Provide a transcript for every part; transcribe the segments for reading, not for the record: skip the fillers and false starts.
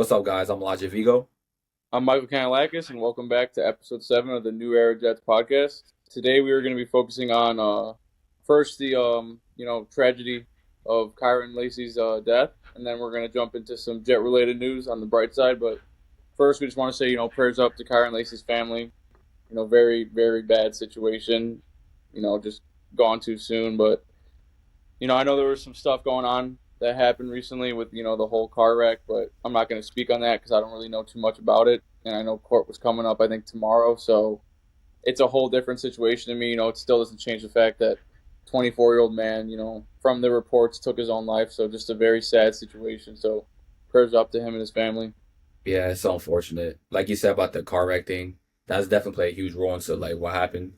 What's up, guys? I'm Elijah Vigo. I'm Michael Kanalakis, and welcome back to episode 7 of the New Era Jets podcast. Today we are going to be focusing on first the tragedy of Kyron Lacey's death, and then we're going to jump into some Jet related news on the bright side. But first, we just want to say prayers up to Kyron Lacey's family. Very very bad situation. Just gone too soon, but I know there was some stuff going on that happened recently with the whole car wreck, but I'm not going to speak on that because I don't really know too much about it, and I know court was coming up I think tomorrow, so it's a whole different situation to me. It still doesn't change the fact that 24-year-old man, from the reports took his own life, so just a very sad situation. So prayers up to him and his family. Yeah, it's so unfortunate. Like you said about the car wreck thing, that's definitely played a huge role into like what happened.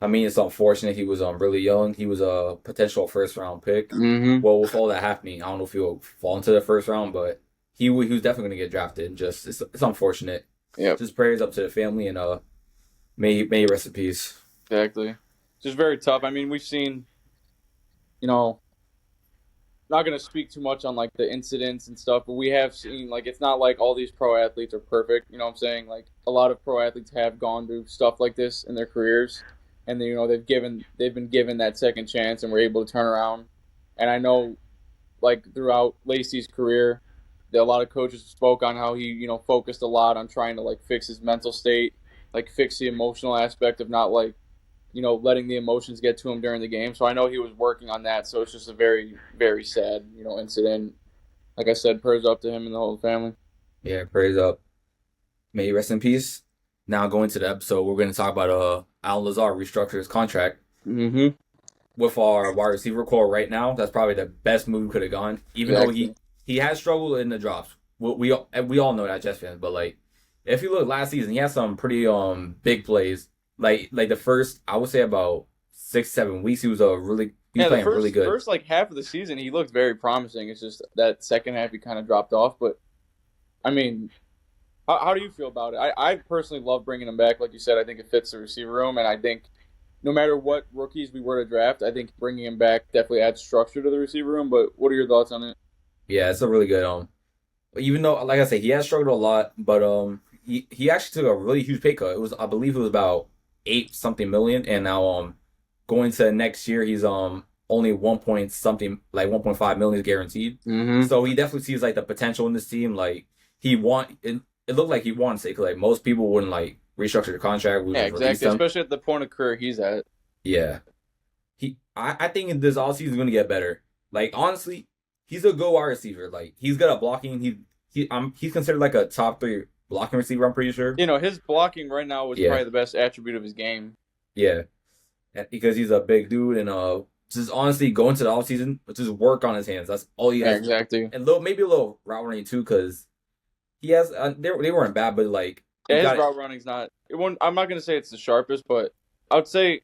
I mean, it's unfortunate. He was really young. He was a potential first round pick. Mm-hmm. Well, with all that happening, I don't know if he'll fall into the first round, but he was definitely going to get drafted. Just it's unfortunate. Yep. Just prayers up to the family and may he rest in peace. Exactly. Just very tough. I mean, we've seen, not going to speak too much on like the incidents and stuff, but we have seen like it's not like all these pro athletes are perfect. You know what I'm saying? Like a lot of pro athletes have gone through stuff like this in their careers, and they've been given that second chance and were able to turn around. And I know, like throughout Lacey's career, a lot of coaches spoke on how he focused a lot on trying to like fix his mental state, like fix the emotional aspect of not like letting the emotions get to him during the game. So I know he was working on that. So it's just a very, very sad, incident. Like I said, prayers up to him and the whole family. Yeah, prayers up. May he rest in peace. Now going to the episode, we're going to talk about Alan Lazard restructured his contract. Mm-hmm. With our wide receiver core right now, that's probably the best move could have gone. Even though he has struggled in the drops, we all know that, Jets fans. But like, if you look last season, he had some pretty big plays. Like the first, I would say about 6-7 weeks, he was playing really good. First like half of the season, he looked very promising. It's just that second half he kind of dropped off. But I mean, how do you feel about it? I personally love bringing him back. Like you said, I think it fits the receiver room, and I think no matter what rookies we were to draft, I think bringing him back definitely adds structure to the receiver room. But what are your thoughts on it? Yeah, it's a really good even though like I said, he has struggled a lot, but he actually took a really huge pay cut. I believe it was about 8 something million, and now going to next year he's only 1 point something, like 1.5 million is guaranteed. Mm-hmm. So he definitely sees like the potential in this team. Like it looked like he wants it, 'cause like most people wouldn't like restructure the contract. Yeah, exactly. Especially at the point of career he's at. Yeah, I think this offseason is going to get better. Like honestly, he's a good wide receiver. Like he's good at blocking. He's considered like a top 3 blocking receiver, I'm pretty sure. His blocking right now is probably the best attribute of his game. Yeah, because he's a big dude, and just honestly go into the offseason, just work on his hands. That's all he has. Yeah, exactly. And maybe a little route running too, because he has. They weren't bad, but like his route running's not. I'm not gonna say it's the sharpest, but I would say,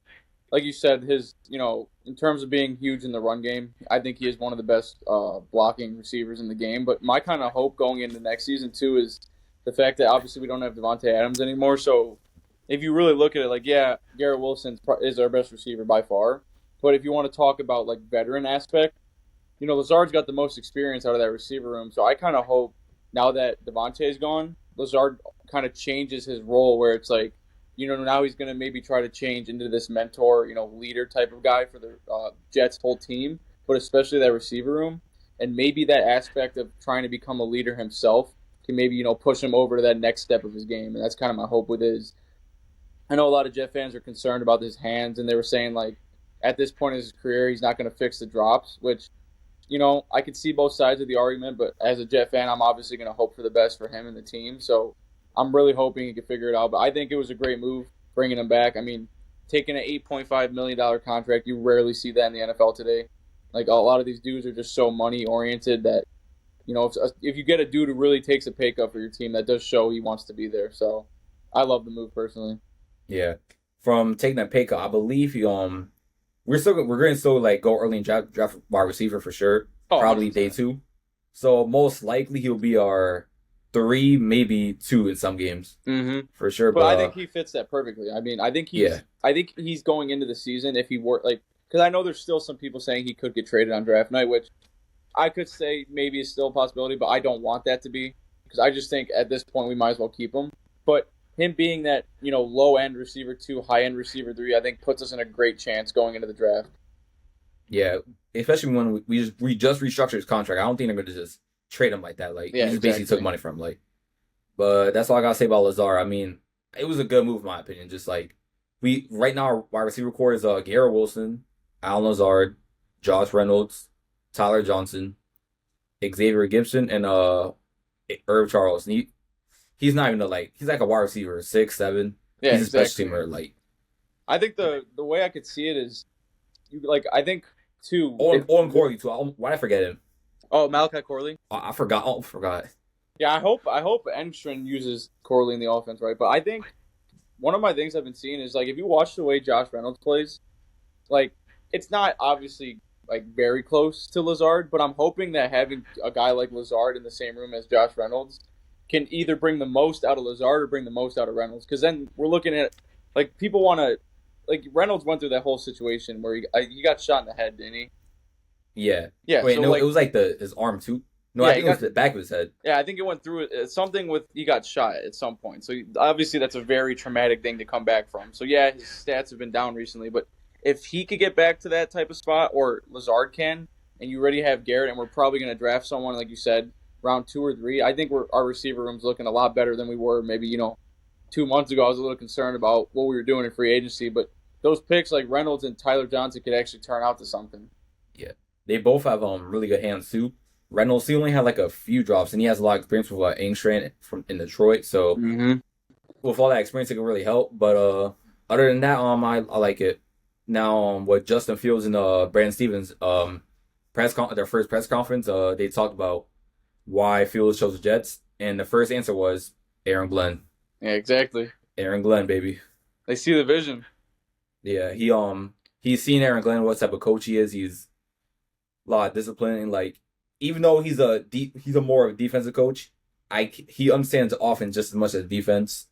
like you said, his in terms of being huge in the run game, I think he is one of the best blocking receivers in the game. But my kind of hope going into next season too is the fact that obviously we don't have Devontae Adams anymore. So if you really look at it, like Garrett Wilson is our best receiver by far. But if you want to talk about like veteran aspect, Lazard's got the most experience out of that receiver room. So I kind of hope now that Devontae is gone, Lazard kind of changes his role where it's like, now he's going to maybe try to change into this mentor, leader type of guy for the Jets whole team, but especially that receiver room. And maybe that aspect of trying to become a leader himself can maybe, push him over to that next step of his game. And that's kind of my hope with his. I know a lot of Jet fans are concerned about his hands, and they were saying, like, at this point in his career, he's not going to fix the drops, which, I could see both sides of the argument. But as a Jet fan, I'm obviously going to hope for the best for him and the team. So I'm really hoping he can figure it out. But I think it was a great move bringing him back. I mean, taking an $8.5 million contract, you rarely see that in the NFL today. Like, a lot of these dudes are just so money-oriented that, if you get a dude who really takes a pay cut for your team, that does show he wants to be there. So I love the move personally. Yeah. From taking that pay cut, I believe we're going to still like go early and draft wide receiver for sure. Oh, probably 100%. day 2. So most likely he'll be our 3, maybe 2 in some games. Mm-hmm. For sure. But I think he fits that perfectly. I mean, I think he's going into the season if he were like, because I know there's still some people saying he could get traded on draft night, which I could say maybe is still a possibility, but I don't want that to be. because I just think at this point we might as well keep him. But him being that low end receiver 2, high end receiver 3, I think puts us in a great chance going into the draft. Yeah, especially when we just restructured his contract. I don't think they're going to just trade him like that. Like Yeah, we just basically took exactly. money from him. Like, but that's all I gotta say about Lazard. I mean, it was a good move in my opinion. Just like we right now, our wide receiver core is Garrett Wilson, Alan Lazard, Josh Reynolds, Tyler Johnson, Xavier Gibson, and Herb Charles. And he's not even he's like a wide receiver, 6'7". Yeah, He's a special exactly. teamer. Like I think the way I could see it is I think too. Owen Corley too. Why did I forget him? Oh, Malachi Corley. I forgot. Oh, I forgot. Yeah, I hope Engstrom uses Corley in the offense, right? But I think one of my things I've been seeing is if you watch the way Josh Reynolds plays, like it's not obviously very close to Lazard, but I'm hoping that having a guy like Lazard in the same room as Josh Reynolds can either bring the most out of Lazard or bring the most out of Reynolds. Because then we're looking at people want to Reynolds went through that whole situation where he got shot in the head, didn't he? Yeah. Yeah. Wait, So no, it was like his arm too. No, I yeah, think it was the back of his head. yeah, I think it went through something with he got shot at some point. So obviously that's a very traumatic thing to come back from. So yeah, his stats have been down recently, but if he could get back to that type of spot, or Lazard can, and you already have Garrett, and we're probably going to draft someone like you said, round 2 or 3, I think our receiver room's looking a lot better than we were maybe 2 months ago. I was a little concerned about what we were doing in free agency, but those picks like Reynolds and Tyler Johnson could actually turn out to something. Yeah. They both have really good hands too. Reynolds, he only had like a few drops, and he has a lot of experience with Angstrom from in Detroit. So Mm-hmm. with all that experience, it can really help. But other than that, I like it. Now, with Justin Fields and Brandon Stevens, their first press conference, they talked about why Fields chose the Jets, and the first answer was Aaron Glenn. Yeah, exactly. Aaron Glenn, baby. They see the vision. Yeah, he's seen Aaron Glenn, what type of coach he is. He's a lot of discipline, and even though he's a more of a defensive coach, he understands offense just as much as defense.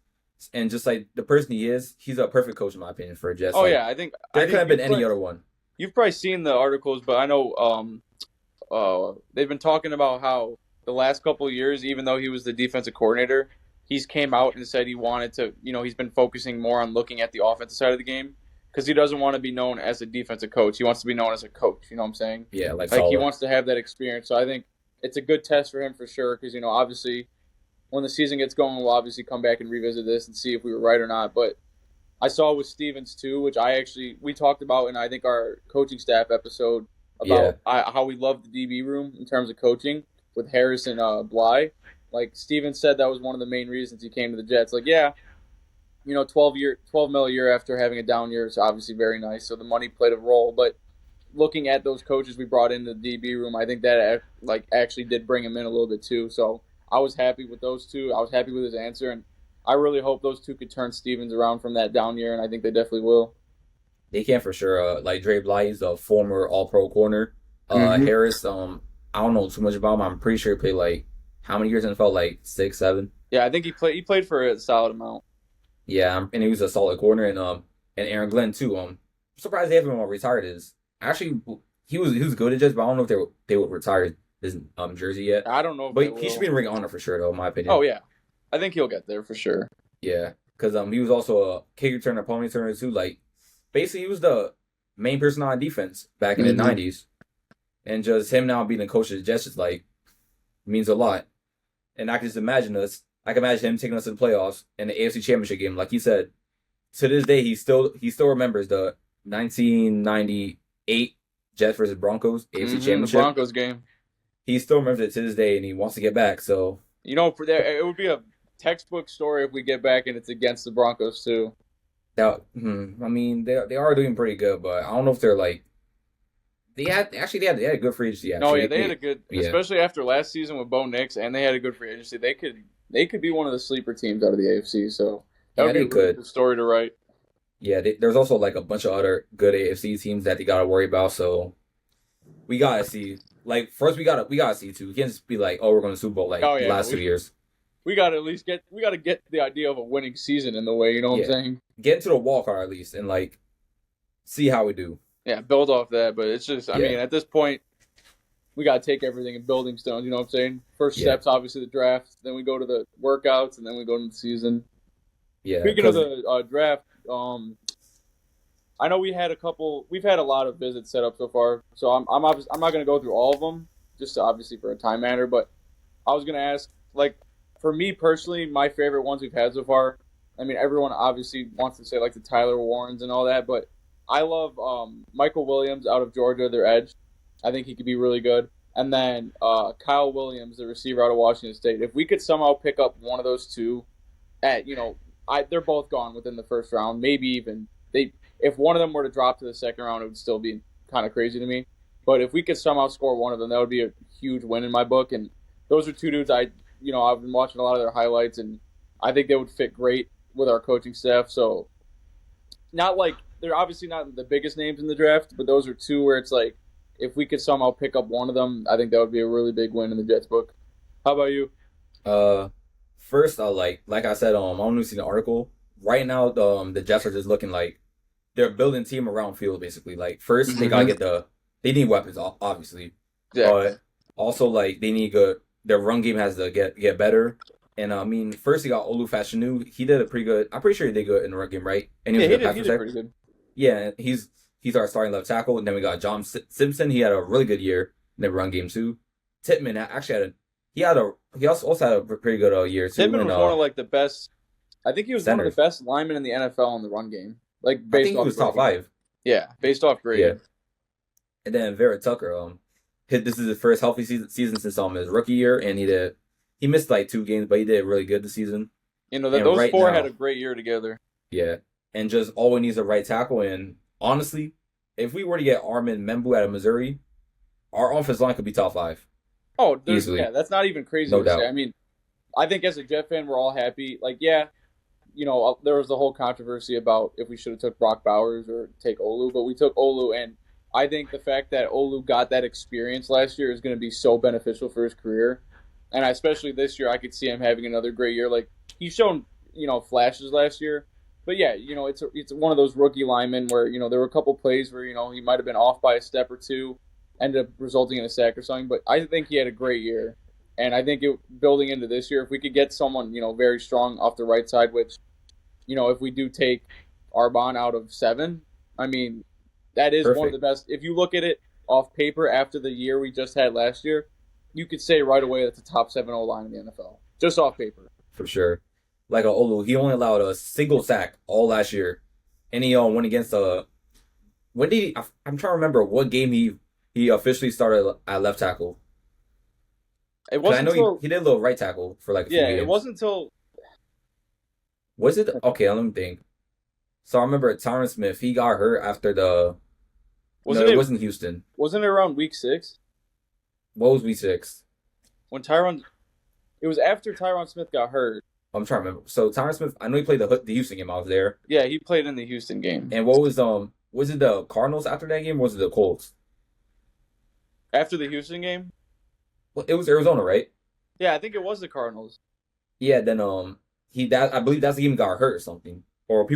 And just like the person he is, he's a perfect coach in my opinion for Jets. Oh yeah, I think there I could have think been any other one. you've probably seen the articles, but I know they've been talking about how the last couple of years, even though he was the defensive coordinator, he's came out and said he wanted to, he's been focusing more on looking at the offensive side of the game because he doesn't want to be known as a defensive coach. He wants to be known as a coach. You know what I'm saying? Yeah, like he wants to have that experience. So I think it's a good test for him for sure because obviously when the season gets going, we'll obviously come back and revisit this and see if we were right or not. But I saw with Stevens too, which we talked about in I think our coaching staff episode about how we love the DB room in terms of coaching with Harris and Bly. Stevens said that was one of the main reasons he came to the Jets. 12 mil a year after having a down year is obviously very nice. So the money played a role, but looking at those coaches we brought into the DB room, I think that actually did bring him in a little bit too. So I was happy with those two. I was happy with his answer, and I really hope those two could turn Stevens around from that down year, and I think they definitely will. They can for sure. Dre Bly is a former All-Pro corner. Harris, I don't know too much about him. I'm pretty sure he played how many years in the NFL? 6, 7. Yeah, I think he played for a solid amount. Yeah, and he was a solid corner, and Aaron Glenn too. I'm surprised they haven't retired his. Actually, he was good at Jets, but I don't know if they would retire his jersey yet. I don't know, but he should be in Ring of Honor for sure, though, in my opinion. Oh yeah, I think he'll get there for sure. Yeah, because he was also a kick returner, punt returner too. Basically, he was the main person on defense back in the '90s, and just him now being the coach of the Jets is means a lot. And I can just imagine I can imagine him taking us to the playoffs in the AFC Championship game. Like he said, to this day, he still remembers the 1998 Jets versus Broncos AFC Championship. The Broncos game. He still remembers it to this day, and he wants to get back. So it would be a textbook story if we get back and it's against the Broncos too. I mean, they are doing pretty good, but I don't know if they're they had a good free agency. No, yeah, they had a good, especially after last season with Bo Nix, and they had a good free agency. They could be one of the sleeper teams out of the AFC. So that would be a really good story to write. Yeah, there's also a bunch of other good AFC teams that they gotta worry about. So we gotta see. First we gotta see too. We can't just be oh, we're going to Super Bowl the last 2 years. We gotta at least get the idea of a winning season in the way. You know what I'm saying? Get into the wild card at least and see how we do. Yeah, build off that. But it's just, I mean, at this point, we got to take everything in building stones. You know what I'm saying? First Yeah, steps, obviously, the draft. Then we go to the workouts, and then we go into the season. yeah, Speaking of because the draft, I know we've had a lot of visits set up so far. So I'm not going to go through all of them, just obviously for a time matter. But I was going to ask, like, for me personally, my favorite ones we've had so far. I mean, everyone obviously wants to say like the Tyler Warrens and all that, but I love Michael Williams out of Georgia, their edge. I think he could be really good. And then Kyle Williams, the receiver out of Washington State. If we could somehow pick up one of those two, at they're both gone within the first round. Maybe even they, if one of them were to drop to the second round, it would still be kind of crazy to me. But if we could somehow score one of them, that would be a huge win in my book. And those are two dudes I've been watching a lot of their highlights, and I think they would fit great with our coaching staff. So not like they're obviously not the biggest names in the draft, but those are two where it's like if we could somehow pick up one of them, I think that would be a really big win in the Jets book. How about you? uh, first, like I said, I only seen the article. Right now, the Jets are just looking like they're building team around field basically. Like first, they gotta Mm-hmm. get they need weapons, obviously, Exactly. but also like they need good. Their run game has to get better. And I mean, first he got Olu Fashanu. He did a pretty good. I'm pretty sure he did good in the run game, right? And he was Yeah, a he good did. pass He did protector. pretty good. Yeah, he's our starting left tackle. And then we got John Simpson. He had a really good year in the run game too. Titman actually he also had a pretty good year too. Pittman And was one of like the best. I think he was one of the centers, best linemen in the NFL in the run game, like I based think he off was top grading. five. Yeah, based off Yeah, grading. and then Vera Tucker. This is his first healthy season since his rookie year, and he missed like 2 games, but he did really good this season. That And those right four had a now, great year together. yeah, and just all we need is a right tackle. And honestly, if we were to get Armin Membu out of Missouri, our offensive line could be top five Oh, easily, that's not even crazy no to say. doubt. I mean, I think as a Jet fan, we're all happy. Like, yeah, there was the whole controversy about if we should have took Brock Bowers or take Olu, but we took Olu, and I think the fact that Olu got that experience last year is going to be so beneficial for his career, and especially this year, I could see him having another great year. Like he's shown, flashes last year, but yeah, it's one of those rookie linemen where there were a couple plays where he might have been off by a step or two, ended up resulting in a sack or something, but I think he had a great year. And I think building into this year, if we could get someone, very strong off the right side, which if we do take Arbon out of 7, I mean, that is one of the Perfect best. If you look at it off paper after the year we just had last year, you could say right away that's a top 7 O line in the NFL, just off paper. for sure. Like Olu, he only allowed a single sack all last year, and he went against when did I'm trying to remember what game he officially started at left tackle. It Cause I wasn't know until he did a little right tackle for like a few yeah, it games. wasn't until Was it okay? Let me think. So I remember Tyron Smith. He got hurt after the. No, wasn't it it wasn't Houston. wasn't it around week 6 What was week 6? when Tyron? It was after Tyron Smith got hurt. I'm trying to remember. So Tyron Smith. I know he played the Houston game. I was there. Yeah, he played in the Houston game. And what was Was it the Cardinals after that game? Or was it the Colts? After the Houston game? Well, it was Arizona, right? Yeah, I think it was the Cardinals. Yeah. Then I believe that's the game he got hurt or something. Or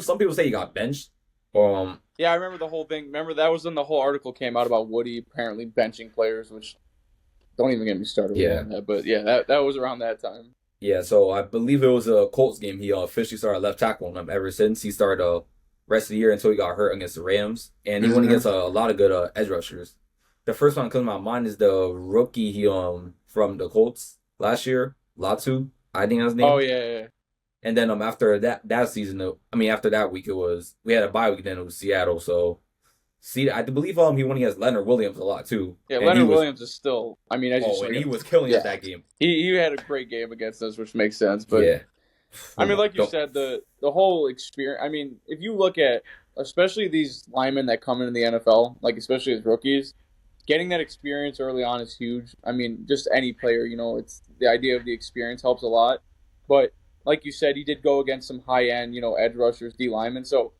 some people say he got benched. Yeah, I remember the whole thing. Remember that was when the whole article came out about Woody apparently benching players, which don't even get me started Yeah. on that. But yeah, that was around that time. Yeah, so I believe it was a Colts game. He officially started left tackle on him ever since he started rest of the year until he got hurt against the Rams, and he went Mm-hmm. against a lot of good edge rushers. The first one that comes to my mind is the rookie he from the Colts last year, Latu, I think that's his Oh name. yeah. And then after that season, after that week we had a bye week. Then it was Seattle. So see, I believe he went against Leonard Williams a lot too, Yeah, and he Leonard was Williams is still. I mean, as you and said, he was killing us yeah, that game. he had a great game against us, which makes sense. But Yeah. I Oh mean, my like you God. said, the whole experience. I mean, if you look at especially these linemen that come into the NFL, like especially as rookies, getting that experience early on is huge. I mean, just any player, it's the idea of the experience helps a lot. But like you said, he did go against some high end, edge rushers, D linemen. So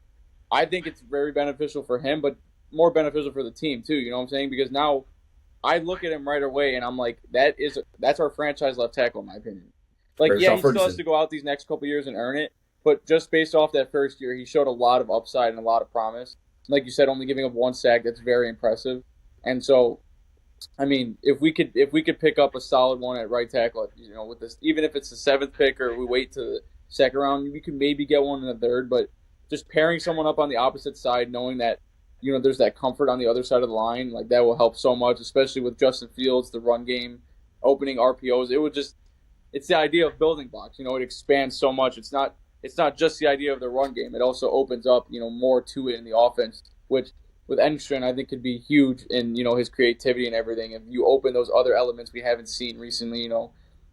I think it's very beneficial for him, but more beneficial for the team too. You know what I'm saying? Because now I look at him right away and I'm like, that's our franchise left tackle in my opinion. Like, Or yeah, Sean he still has to Ferguson. go out these next couple years and earn it, but just based off that first year, he showed a lot of upside and a lot of promise. Like you said, only giving up 1 sack, that's very impressive. And so I mean, if we could pick up a solid one at right tackle, with this, even if it's the seventh pick or we wait to the second round, we could maybe get one in the third. But just pairing someone up on the opposite side, knowing that there's that comfort on the other side of the line, like that will help so much, especially with Justin Fields, the run game, opening RPOs. It's the idea of building blocks. It expands so much. It's not just the idea of the run game. It also opens up more to it in the offense, which with Engstrand, I think could be huge in his creativity and everything. If you open those other elements we haven't seen recently,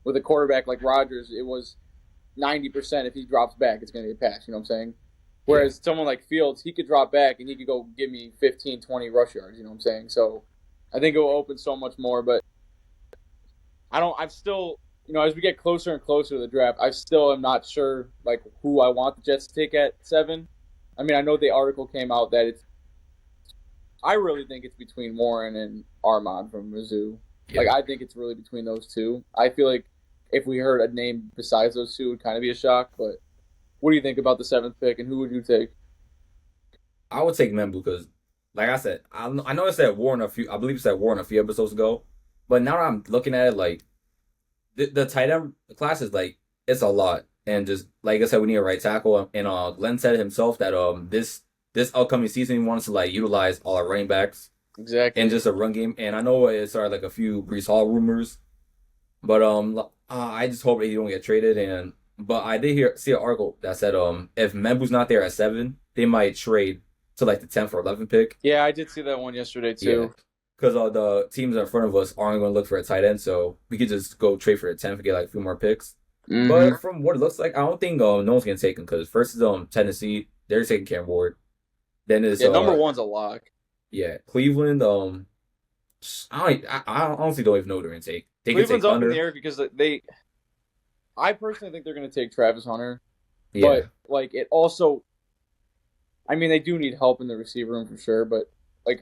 with a quarterback like Rodgers, it was 90% if he drops back, it's going to be a pass. You know what I'm saying? Whereas someone like Fields, he could drop back and he could go give me 15, 20 rush yards. You know what I'm saying? So I think it will open so much more. But I'm still, as we get closer and closer to the draft, I still am not sure like who I want the Jets to take at 7. I mean, I know the article came out that I really think it's between Warren and Armand from Mizzou. Yeah. Like, I think it's really between those two. I feel like if we heard a name besides those two, it would kind of be a shock. But what do you think about the 7th pick, and who would you take? I would take Membu because, like I said, I know it said Warren I believe it said Warren a few episodes ago. But now that I'm looking at it, like, the tight end class is, like, it's a lot. And just, like I said, we need a right tackle. And Glenn said himself that this upcoming season, he wants to like utilize all our running backs, exactly, and just a run game. And I know it started like a few Brees Hall rumors, but I just hope that he don't get traded. But I did see an article that said if Membu's not there at 7, they might trade to like the 10th or 11th pick. Yeah, I did see that one yesterday too. Because the teams in front of us aren't going to look for a tight end, so we could just go trade for the 10th and get like a few more picks. Mm-hmm. But from what it looks like, I don't think no one's going to take him because first is Tennessee, they're taking Cam Ward. Then is number 1's a lock. Yeah, Cleveland. I honestly don't even know what they're gonna take. Cleveland's up in the air because I personally think they're gonna take Travis Hunter. Yeah. But like it also, I mean, they do need help in the receiver room for sure. But like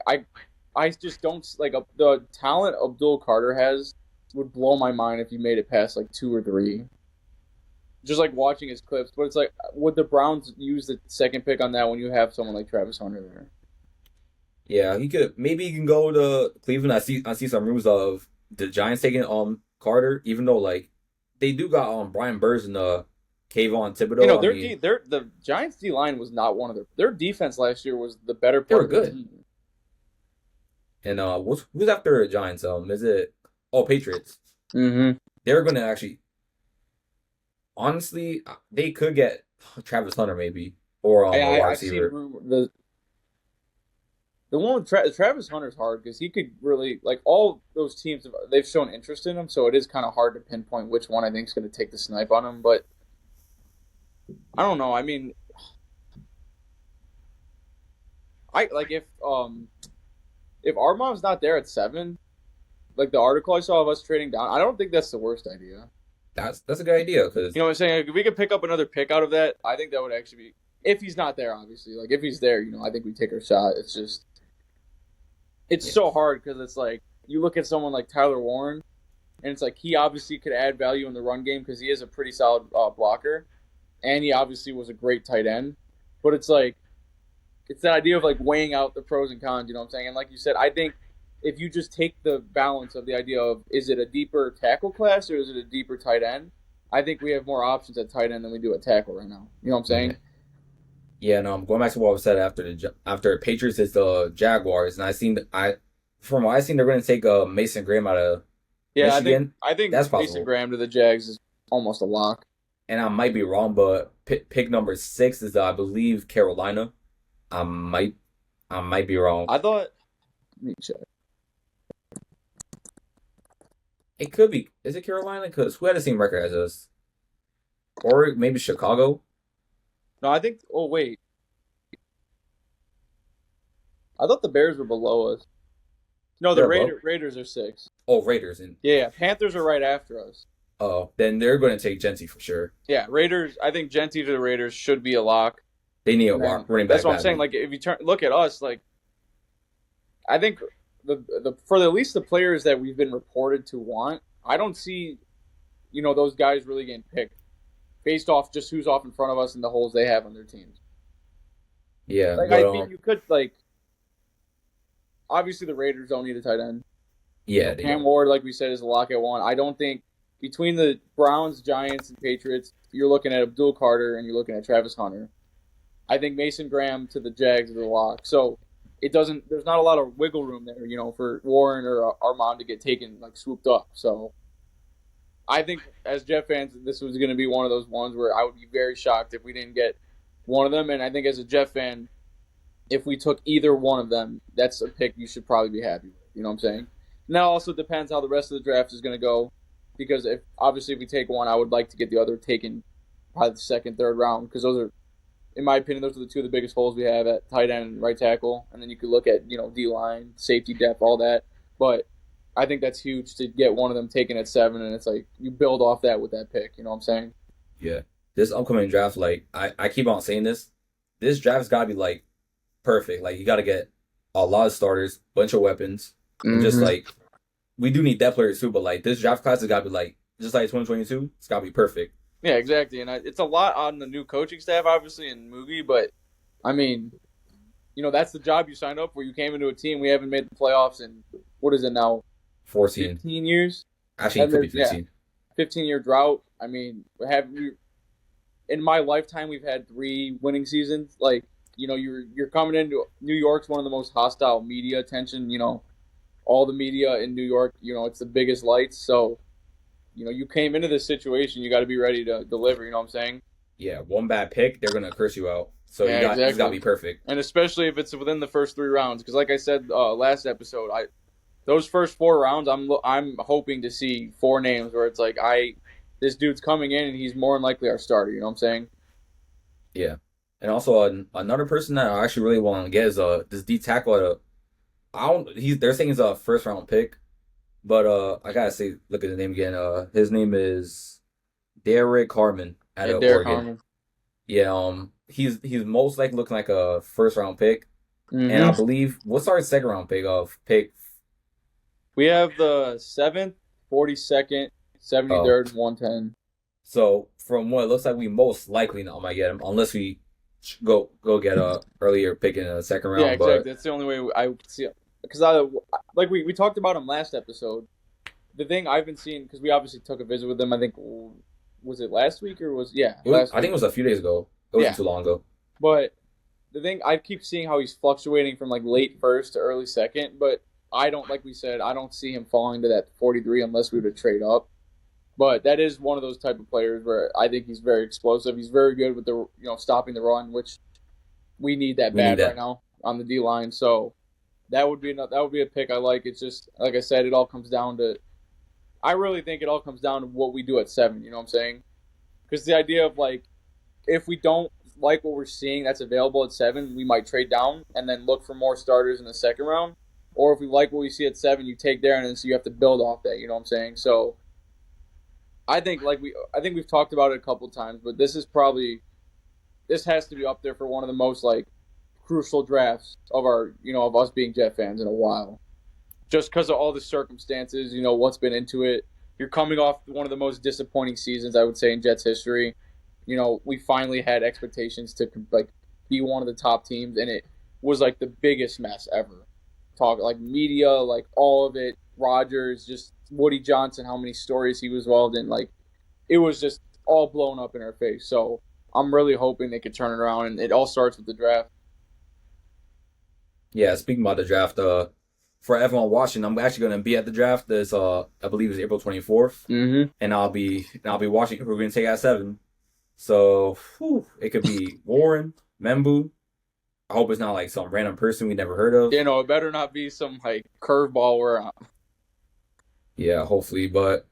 I just don't like the talent Abdul Carter has would blow my mind if he made it past like 2 or 3. Just like watching his clips, but it's like, would the Browns use the 2nd pick on that when you have someone like Travis Hunter there? Yeah, maybe he can go to Cleveland. I see some rumors of the Giants taking Carter, even though like they do got Brian Burns and Kayvon Thibodeau. The Giants D line was not one of their defense last year was the better part. They were good. And who's after the Giants? Is it Patriots? Mm-hmm. They're gonna actually. Honestly, they could get Travis Hunter maybe or a wide receiver. The one with Travis Hunter's hard because he could really like all those teams. They've shown interest in him, so it is kind of hard to pinpoint which one I think is going to take the snipe on him. But I don't know. I mean, if Armand's not there at 7, like the article I saw of us trading down, I don't think that's the worst idea. That's a good idea because you know what I'm saying. Like, if we could pick up another pick out of that, I think that would actually be. If he's not there, obviously, like if he's there, I think we take our shot. It's just, so hard because it's like you look at someone like Tyler Warren, and it's like he obviously could add value in the run game because he is a pretty solid blocker, and he obviously was a great tight end. But it's like, it's that idea of like weighing out the pros and cons. You know what I'm saying? And like you said, I think. If you just take the balance of the idea of is it a deeper tackle class or is it a deeper tight end, I think we have more options at tight end than we do at tackle right now. You know what I'm saying? Yeah, no, I'm going back to what I said after Patriots is the Jaguars, and from what I seen, they're going to take Mason Graham out of Michigan. I think that's possible. Mason Graham to the Jags is almost a lock. And I might be wrong, but pick number 6 is I believe Carolina. I might be wrong. I thought. Let me check. It could be. Is it Carolina? Because who had the same record as us? Or maybe Chicago? No, I think. Oh, wait. I thought the Bears were below us. No, the Raiders are 6. Oh, Raiders. Yeah, Panthers are right after us. Oh, then they're going to take Genty for sure. Yeah, Raiders. I think Genty to the Raiders should be a lock. They need a running back. That's what I'm saying. Like, if you look at us, like, I think. For at least the players that we've been reported to want, I don't see, those guys really getting picked based off just who's off in front of us and the holes they have on their teams. Yeah, I mean, you could obviously the Raiders don't need a tight end. Yeah, they Cam don't. Ward, like we said, is a lock at one. I don't think between the Browns, Giants, and Patriots, you're looking at Abdul Carter and you're looking at Travis Hunter. I think Mason Graham to the Jags is a lock. So it doesn't. There's not a lot of wiggle room there, for Warren or Armand to get taken like swooped up. So I think as Jet fans, this was going to be one of those ones where I would be very shocked if we didn't get one of them. And I think as a Jet fan, if we took either one of them, that's a pick you should probably be happy with. You know what I'm saying? Now also depends how the rest of the draft is going to go, because if we take one, I would like to get the other taken probably the second, third round, because those are, in my opinion, those are the two of the biggest holes we have at tight end and right tackle. And then you could look at D line, safety depth, all that. But I think that's huge to get one of them taken at 7, and it's like you build off that with that pick. You know what I'm saying? Yeah. This upcoming draft, like I keep on saying this. This draft's gotta be like perfect. Like you gotta get a lot of starters, bunch of weapons, and just Mm-hmm. like we do need depth players too. But like this draft class has gotta be like just like 2022. It's gotta be perfect. Yeah, exactly. And it's a lot on the new coaching staff, obviously, and Moogie. But I mean, that's the job you signed up for. You came into a team. We haven't made the playoffs in what is it now? 14. 15 years. Actually, it And could be there's 15. 15-year drought. I mean, in my lifetime we've had 3 winning seasons. Like, you're coming into New York's one of the most hostile media attention. All the media in New York. It's the biggest lights. So, you came into this situation. You got to be ready to deliver. You know what I'm saying? Yeah, one bad pick, they're gonna curse you out. So Yeah, it's gotta exactly. be perfect. And especially if it's within the first 3 rounds, because like I said last episode, those first 4 rounds, I'm hoping to see 4 names where it's like this dude's coming in and he's more than likely our starter. You know what I'm saying? Yeah, and also another person that I actually really want to get is this D tackle. I don't. They're saying he's a first round pick, but I gotta say, look at his name again. His name is Derek Harmon out Yeah, of Derek Oregon. Harmon. Yeah, he's most likely looking like a first round pick, and I Mm-hmm. believe what's our second round pick of pick. We have the 7th, 42nd, Oh, 73rd, 110. so from what it looks like, we most likely not might get him unless we go get a earlier pick in the second Yeah, round. But exactly. That's the only way I could see it. Because like we talked about him last episode. The thing I've been seeing, because we obviously took a visit with him. I think was it last week or last I think week? it was a few days ago. It wasn't Yeah, too long ago. but the thing I keep seeing how he's fluctuating from like late first to early second, but I don't, like we said, I don't see him falling to that 43 unless we were to trade up. But that is one of those type of players where I think he's very explosive. He's very good with the stopping the run, which we need that We need bad right that. now on the D line. So that would be a pick I like. It's just like I said, it all comes down to. I really think it all comes down to what we do at 7. You know what I'm saying? Because the idea of like, if we don't like what we're seeing that's available at 7, we might trade down and then look for more starters in the second round. Or if we like what we see at 7, you take there and then so you have to build off that. You know what I'm saying? So I think we've talked about it a couple times, but this has to be up there for one of the most like crucial drafts of of us being Jet fans in a while. Just because of all the circumstances, what's been into it. You're coming off one of the most disappointing seasons I would say in Jets history. We finally had expectations to like be one of the top teams, and it was like the biggest mess ever. Talk like media, like all of it. Rodgers, just Woody Johnson, how many stories he was involved in. Like it was just all blown up in our face. So I'm really hoping they could turn it around, and it all starts with the draft. Yeah, speaking about the draft, for everyone watching, I'm actually gonna be at the draft. This I believe is April 24th, Mm-hmm. and I'll be watching who we're gonna take at 7. So it could be Warren, Membu. I hope it's not like some random person we never heard of. It better not be some like curveball where Yeah, hopefully, but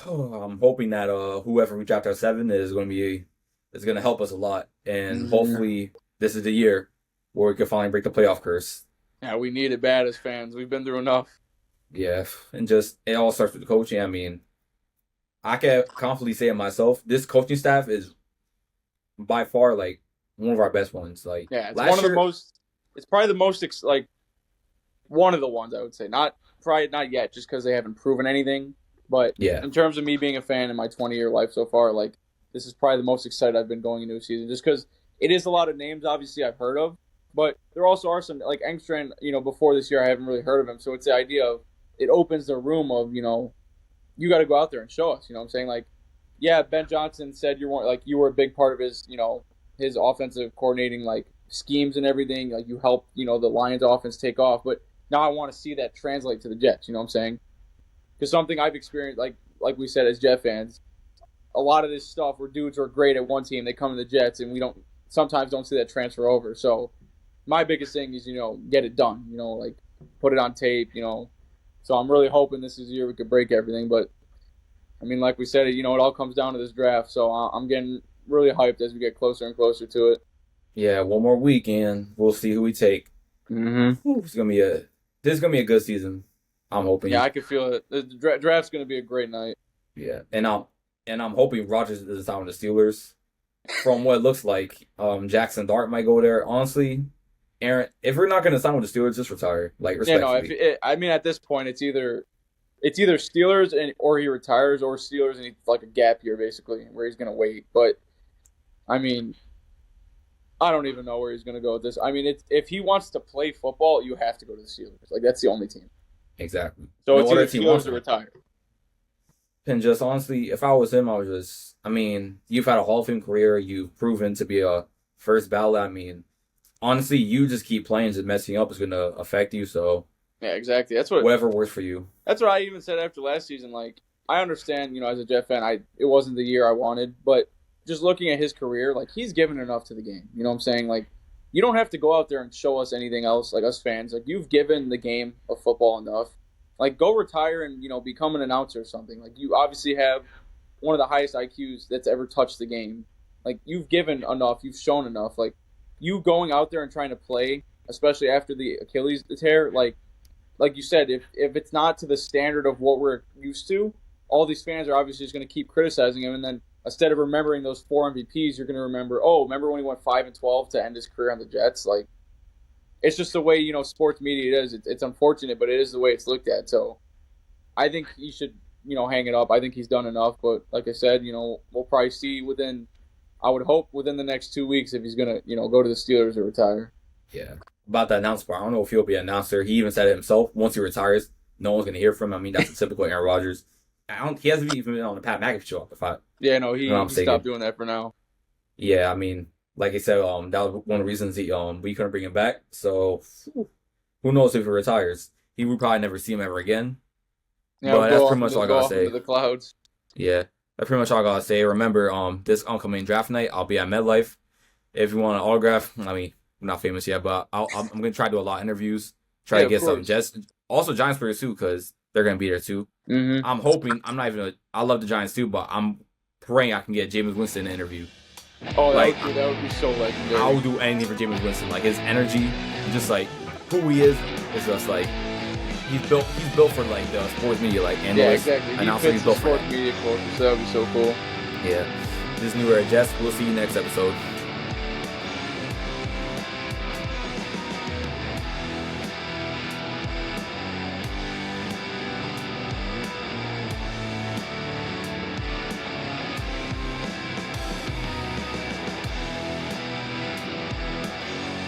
I'm hoping that whoever we draft at 7 is gonna help us a lot, and Mhm. hopefully this is the year where we can finally break the playoff curse. Yeah, we need it bad as fans. We've been through enough. Yeah, and just it all starts with the coaching. I mean, I can confidently say it myself. This coaching staff is by far like one of our best ones. Like Yeah, it's one last of the year, most. It's probably the most like one of the ones I would say. Not probably not yet, just because they haven't proven anything. But yeah, in terms of me being a fan in my 20-year life so far, like this is probably the most excited I've been going into a season, just because it is a lot of names. Obviously, I've heard of, but there also are some like Engstrand. Before this year, I haven't really heard of him. So it's the idea of it opens the room of, you got to go out there and show us. You know what I'm saying? Like, yeah, Ben Johnson said you were a big part of his, his offensive coordinating like schemes and everything. Like you helped, the Lions offense take off. But now I want to see that translate to the Jets. You know what I'm saying? Because something I've experienced, like we said as Jet fans, a lot of this stuff where dudes are great at one team, they come to the Jets, and we sometimes don't see that transfer over. So my biggest thing is, get it done. Like put it on tape. So I'm really hoping this is the year we could break everything. But I mean, like we said, it all comes down to this draft. So I'm getting really hyped as we get closer and closer to it. Yeah, one more week and we'll see who we take. Mm-hmm. This is gonna be a good season. I'm hoping. Yeah, I can feel it. The draft's gonna be a great night. Yeah, and I'm hoping Rodgers is down with the Steelers. From what it looks like, Jackson Dart might go there. Honestly, Aaron, if we're not gonna sign with the Steelers, just retire. Like respectfully. I mean, at this point, it's either Steelers or he retires, or Steelers and he's like a gap year basically, where he's gonna wait. But I mean, I don't even know where he's gonna go with this. I mean, if he wants to play football, you have to go to the Steelers. Like that's the only team. Exactly. So it's either Steelers to retire. And just honestly, if I was him, you've had a Hall of Fame career. You've proven to be a first ballot. I mean, honestly, you just keep playing, just messing up is going to affect you. So yeah, exactly. Whatever works for you. That's what I even said after last season. Like, I understand, as a Jet fan, it wasn't the year I wanted, but just looking at his career, like, he's given enough to the game. You know what I'm saying? Like, you don't have to go out there and show us anything else, like us fans. Like, you've given the game of football enough. Like, go retire and, become an announcer or something. Like, you obviously have one of the highest IQs that's ever touched the game. Like, you've given enough. You've shown enough. Like, you going out there and trying to play, especially after the Achilles tear, like you said, if it's not to the standard of what we're used to, all these fans are obviously just going to keep criticizing him. And then instead of remembering those 4 MVPs, you're going to remember when he went 5-12 to end his career on the Jets? Like, it's just the way, sports media is. It's unfortunate, but it is the way it's looked at. So I think he should, hang it up. I think he's done enough. But like I said, we'll probably see I would hope within the next 2 weeks if he's going to, go to the Steelers or retire. Yeah. About the announcement, I don't know if he'll be an announcer. He even said it himself. Once he retires, no one's going to hear from him. I mean, that's a typical Aaron Rodgers. He hasn't even been on the Pat McAfee show. He stopped doing that for now. Yeah, I mean, like I said, that was one of the reasons we couldn't bring him back. So, who knows if he retires? He would probably never see him ever again. Yeah, but that's pretty much all I gotta say. The clouds. Yeah, that's pretty much all I gotta say. Remember, this upcoming draft night, I'll be at MetLife. If you want an autograph, I mean, I'm not famous yet, but I'm gonna try to do a lot of interviews. Try to get some Jets, also Giants players too, because they're gonna be there too. Mm-hmm. I'm hoping. I love the Giants too, but I'm praying I can get Jameis Winston an interview. Oh, that would be so legendary. I would do anything for Jameis Winston. Like his energy, just like who he is just like he's built for like the sports media, like analysts. Yeah, exactly. And he fits the sports media culture, so that would be so cool. Yeah. This is New Era Jets. We'll see you next episode.